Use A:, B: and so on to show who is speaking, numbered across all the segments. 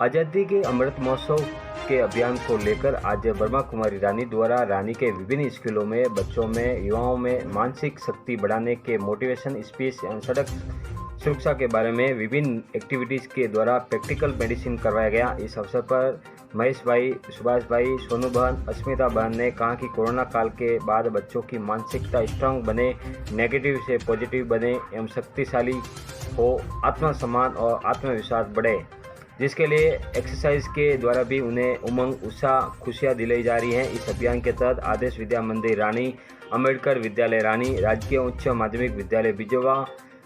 A: आज़ादी के अमृत महोत्सव के अभियान को लेकर आज ब्रह्मा कुमारी रानी द्वारा रानी के विभिन्न स्कूलों में बच्चों में युवाओं में मानसिक शक्ति बढ़ाने के मोटिवेशन स्पीच सड़क सुरक्षा के बारे में विभिन्न एक्टिविटीज़ के द्वारा प्रैक्टिकल मेडिसिन करवाया गया। इस अवसर पर महेश भाई, सुभाष भाई, सोनू बहन, अस्मिता बहन ने कहा कि कोरोना काल के बाद बच्चों की मानसिकता स्ट्रांग बने, नेगेटिव से पॉजिटिव बने एवं शक्तिशाली हो, आत्मसम्मान और आत्मविश्वास बढ़े, जिसके लिए एक्सरसाइज के द्वारा भी उन्हें उमंग, उत्साह, खुशियाँ दिलाई जा रही हैं। इस अभियान के तहत आदर्श विद्या मंदिर रानी, अम्बेडकर विद्यालय रानी, राजकीय उच्च माध्यमिक विद्यालय बिजवा,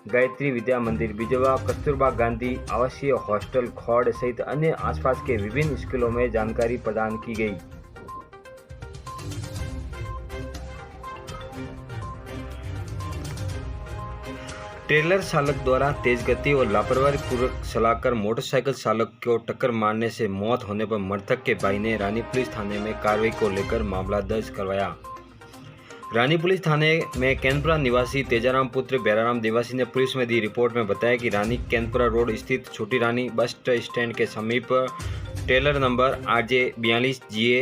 A: गायत्री विद्या मंदिर बिजवा, कस्तूरबा गांधी आवासीय हॉस्टल खौड़ सहित अन्य आसपास के विभिन्न स्कूलों में जानकारी प्रदान की गई। ट्रेलर चालक द्वारा तेज गति और लापरवाही पूर्वक चलाकर मोटरसाइकिल चालक को टक्कर मारने से मौत होने पर मृतक के भाई ने रानी पुलिस थाने में कार्रवाई को लेकर मामला दर्ज करवाया। रानी पुलिस थाने में कैनपुरा निवासी तेजाराम पुत्र बैराराम देवासी ने पुलिस में दी रिपोर्ट में बताया कि रानी कैनपुरा रोड स्थित छोटी रानी बस स्टैंड के समीप ट्रेलर नंबर RJ 42 GA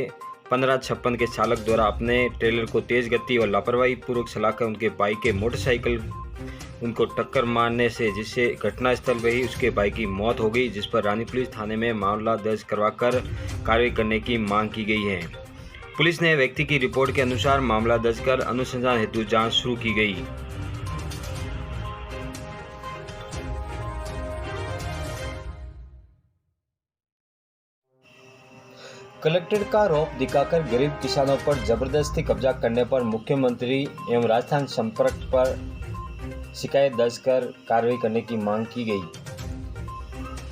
A: 1556 के चालक द्वारा अपने ट्रेलर को तेज गति और लापरवाही पूर्वक चलाकर उनके भाई के मोटरसाइकिल उनको टक्कर मारने से जिससे घटनास्थल पर ही उसके भाई की मौत हो गई, जिस पर रानी पुलिस थाने में मामला दर्ज करवाकर कार्रवाई करने की मांग की गई है। पुलिस ने व्यक्ति की रिपोर्ट के अनुसार मामला दर्ज कर अनुसंधान हेतु जांच शुरू की गई। कलेक्ट्रेट का रौब दिखाकर गरीब किसानों पर जबरदस्ती कब्जा करने पर मुख्यमंत्री एवं राजस्थान संपर्क पर शिकायत दर्ज कर कार्रवाई करने की मांग की गई।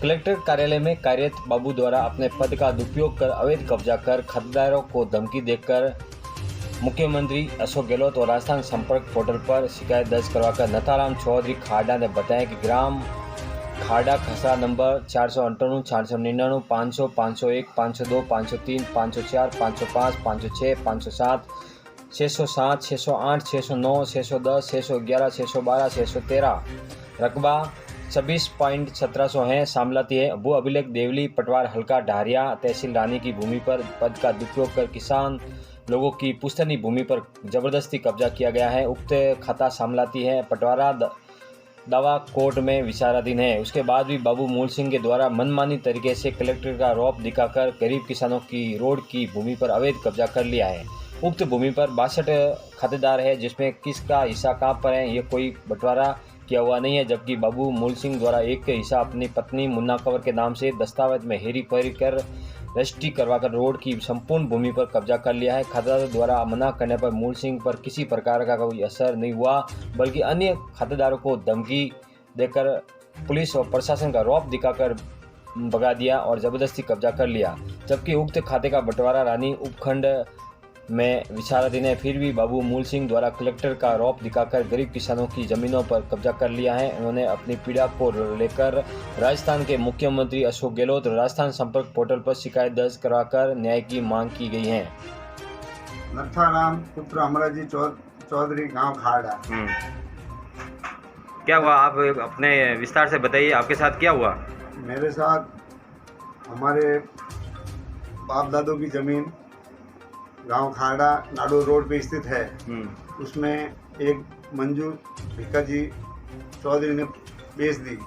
A: कलेक्ट्रेट कार्यालय में कार्यरत बाबू द्वारा अपने पद का दुरुपयोग कर अवैध कब्जा कर खातेदारों को धमकी देकर मुख्यमंत्री अशोक गहलोत और राजस्थान संपर्क पोर्टल पर शिकायत दर्ज करवाकर नथाराम चौधरी खाड़ा ने बताया कि ग्राम खाड़ा खसरा नंबर 458, 499, 500, 501, 502, 503, 504, 505, 506, 507, 607, 608, 609, 610, 611, 612, 613 रकबा 26.1700 है। सामलाती है भू अभिलेख देवली पटवार हल्का ढारिया तहसील रानी की भूमि पर पद का दुरुपयोग कर किसान लोगों की पुश्तैनी भूमि पर जबरदस्ती कब्जा किया गया है। उक्त खाता सामलाती है पटवारा दावा कोर्ट में विचाराधीन है। उसके बाद भी बाबू मूल सिंह के द्वारा मनमानी तरीके से कलेक्टर का रौब दिखाकर गरीब किसानों की रोड की भूमि पर अवैध कब्जा कर लिया है। उक्त भूमि पर 62 खातेदार है, जिसमें किसका हिस्सा कहाँ पर है ये कोई बंटवारा किया हुआ नहीं है, जबकि बाबू मूल सिंह द्वारा एक हिस्सा अपनी पत्नी मुन्ना कंवर के नाम से दस्तावेज में हेरी फेरी कर रजिस्ट्री करवाकर रोड की संपूर्ण भूमि पर कब्जा कर लिया है। खातेदारों द्वारा मना करने पर मूल सिंह पर किसी प्रकार का कोई असर नहीं हुआ, बल्कि अन्य खातेदारों को धमकी देकर पुलिस और प्रशासन का रौब दिखाकर भगा दिया और जबरदस्ती कब्जा कर लिया, जबकि उक्त खाते का बंटवारा रानी उपखंड में विचाराधीन है। फिर भी बाबू मूल सिंह द्वारा कलेक्टर का रौब दिखाकर गरीब किसानों की जमीनों पर कब्जा कर लिया है। उन्होंने अपनी पीड़ा को लेकर राजस्थान के मुख्यमंत्री अशोक गहलोत और राजस्थान संपर्क पोर्टल पर शिकायत दर्ज कराकर न्याय की मांग की गई है।
B: नथाराम पुत्र अमराजी चौधरी गांव खाड़ा।
A: क्या हुआ, आप अपने विस्तार से बताइए, आपके साथ क्या हुआ?
B: मेरे साथ हमारे बाप दादों की जमीन गांव खाड़ा नाडो रोड पे स्थित है। उसमें एक मंजू भिक्काजी चौधरी ने बेच दी।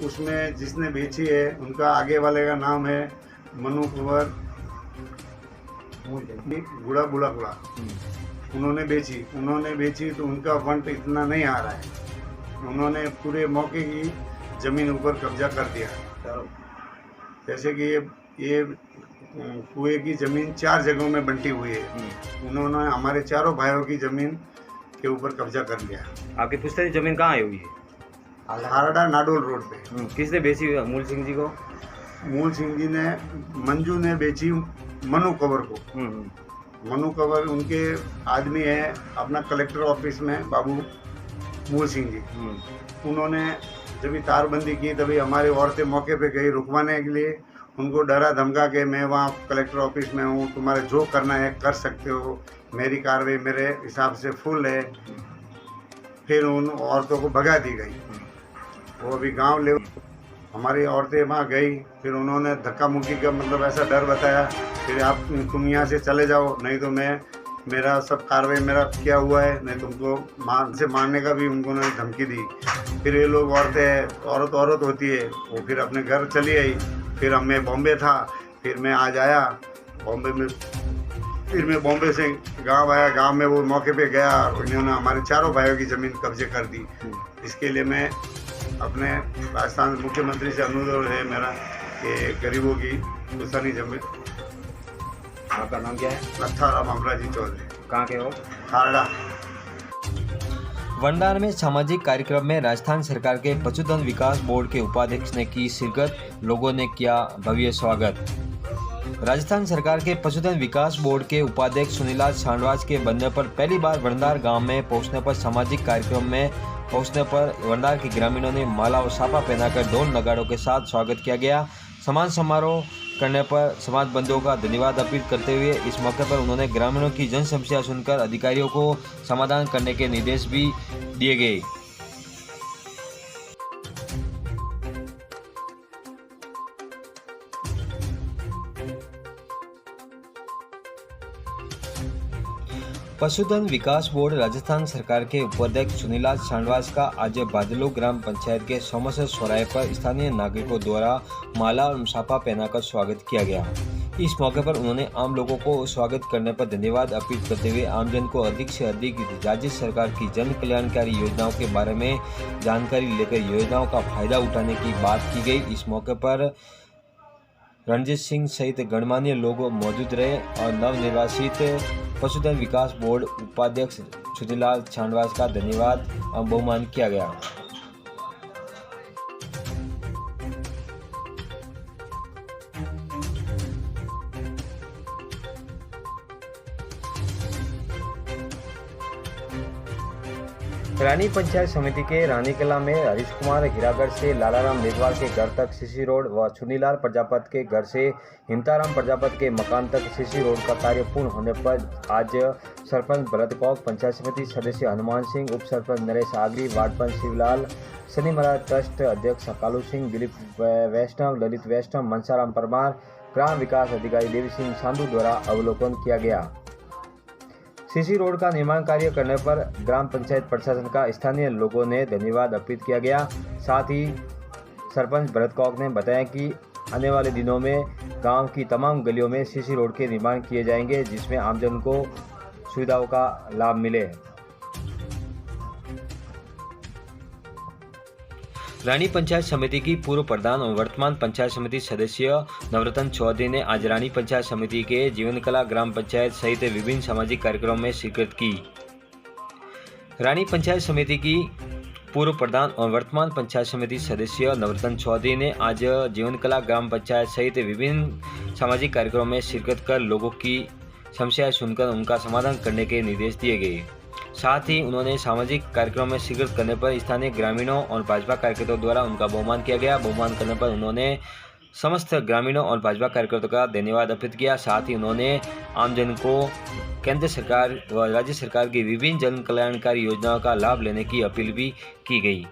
B: उसमें जिसने बेची है उनका आगे वाले का नाम है मनु कुंवर गुड़ा बुलाकुड़ा। उन्होंने बेची तो उनका फंड इतना नहीं आ रहा है। उन्होंने पूरे मौके की ज़मीन ऊपर कब्जा कर दिया। जैसे कि ये कुएं की ज़मीन 4 जगहों में बंटी हुई है। उन्होंने हमारे चारों भाइयों की ज़मीन के ऊपर कब्जा कर लिया।
A: आपकी पुश्तैनी ज़मीन कहाँ आई हुई है?
B: खाड़ा नाडोल रोड पे।
A: किसने बेची मूल सिंह जी को?
B: मूल सिंह जी ने, मंजू ने बेची मनु कंवर को। मनु कंवर उनके आदमी है अपना कलेक्टर ऑफिस में बाबू मूल सिंह जी। उन्होंने जब तारबंदी की तभी हमारी औरतें मौके पे गई रुकवाने के लिए। उनको डरा धमका के मैं वहाँ कलेक्टर ऑफिस में हूँ, तुम्हारे जो करना है कर सकते हो, मेरी कार्रवाई मेरे हिसाब से फुल है। फिर उन औरतों को भगा दी गई। वो अभी गांव लेवल हमारी औरतें वहाँ गई, फिर उन्होंने धक्का मुक्की का मतलब ऐसा डर बताया, फिर आप तुम यहाँ से चले जाओ, नहीं तो मेरा सब कार्रवाई मेरा किया हुआ है, नहीं तुमको मारने का भी उन्होंने धमकी दी। फिर ये लोग औरत होती है, वो फिर अपने घर चली आई। फिर मैं बॉम्बे था, फिर मैं आज आया बॉम्बे में, फिर मैं बॉम्बे से गांव आया। गांव में वो मौके पे गया, उन्होंने हमारे चारों भाइयों की ज़मीन कब्जे कर दी। इसके लिए मैं अपने राजस्थान मुख्यमंत्री से अनुरोध है मेरा कि गरीबों की गुस्सानी जमीन।
A: आपका नाम क्या है?
B: लत्थाराम अमराजी चौधरी।
A: कहाँ के हो?
B: खारड़ा।
A: वंडार में सामाजिक कार्यक्रम में राजस्थान सरकार के पशुधन विकास बोर्ड के उपाध्यक्ष ने की शिरकत, लोगों ने किया भव्य स्वागत। राजस्थान सरकार के पशुधन विकास बोर्ड के उपाध्यक्ष सुनीलाल छांडवास के बनने पर पहली बार वंडार गांव में पहुंचने पर सामाजिक कार्यक्रम में पहुंचने पर वंडार के ग्रामीणों ने माला और साफा पहनाकर ढोल नगाड़ों के साथ स्वागत किया गया। सम्मान समारोह करने पर समाज बंधुओं का धन्यवाद अर्पित करते हुए इस मौके पर उन्होंने ग्रामीणों की जन समस्या सुनकर अधिकारियों को समाधान करने के निर्देश भी दिए गए। पशुधन विकास बोर्ड राजस्थान सरकार के उपाध्यक्ष सुनीलाल छांडवास का आज बादलू ग्राम पंचायत के सोमसर चौराहे पर स्थानीय नागरिकों द्वारा माला और मुसाफा पहनाकर स्वागत किया गया। इस मौके पर उन्होंने आम लोगों को स्वागत करने पर धन्यवाद अर्पित करते हुए आमजन को अधिक से अधिक राज्य सरकार की जन कल्याणकारी योजनाओं के बारे में जानकारी लेकर योजनाओं का फायदा उठाने की बात की गई। इस मौके पर रणजीत सिंह सहित गणमान्य लोग मौजूद रहे और नवनिर्वाचित पशुधन विकास बोर्ड उपाध्यक्ष सुनीलाल छांडवास का धन्यवाद और बहुमान किया गया। रानी पंचायत समिति के रानीकला में हरीश कुमार हीरागढ़ से लालाराम मेघवाल के घर तक सीसी रोड व चुनीलाल प्रजापत के घर से हिमताराम प्रजापत के मकान तक सीसी रोड का कार्य पूर्ण होने पर आज सरपंच भरत कौक, पंचायत समिति सदस्य हनुमान सिंह, उप सरपंच नरेश आगरी, वार्ड पंच शिवलाल, शनि महाराज ट्रस्ट अध्यक्ष कालू सिंह, दिलीप वैष्णव, ललित वैष्णव, मनसाराम परमार, ग्राम विकास अधिकारी देवी सिंह सांधु द्वारा अवलोकन किया गया। सीसी रोड का निर्माण कार्य करने पर ग्राम पंचायत प्रशासन का स्थानीय लोगों ने धन्यवाद अर्पित किया गया। साथ ही सरपंच भरत कौक ने बताया कि आने वाले दिनों में गांव की तमाम गलियों में सीसी रोड के निर्माण किए जाएंगे, जिसमें आमजन को सुविधाओं का लाभ मिले। रानी पंचायत समिति की पूर्व प्रधान और वर्तमान पंचायत समिति सदस्य नवरत्न चौधरी ने आज रानी पंचायत समिति के जीवनकला ग्राम पंचायत सहित विभिन्न सामाजिक कार्यक्रमों में शिरकत की। रानी पंचायत समिति की पूर्व प्रधान और वर्तमान पंचायत समिति सदस्य नवरत्न चौधरी ने आज जीवनकला ग्राम पंचायत सहित विभिन्न सामाजिक कार्यक्रमों में शिरकत कर लोगों की समस्याएं सुनकर उनका समाधान करने के निर्देश दिए गए। साथ ही उन्होंने सामाजिक कार्यक्रम में शिरकत करने पर स्थानीय ग्रामीणों और भाजपा कार्यकर्ताओं द्वारा उनका बहुमान किया गया। बहुमान करने पर उन्होंने समस्त ग्रामीणों और भाजपा कार्यकर्ताओं का धन्यवाद अर्पित किया। साथ ही उन्होंने आमजन को केंद्र सरकार व राज्य सरकार की विभिन्न जन कल्याणकारी योजनाओं का लाभ लेने की अपील भी की गई।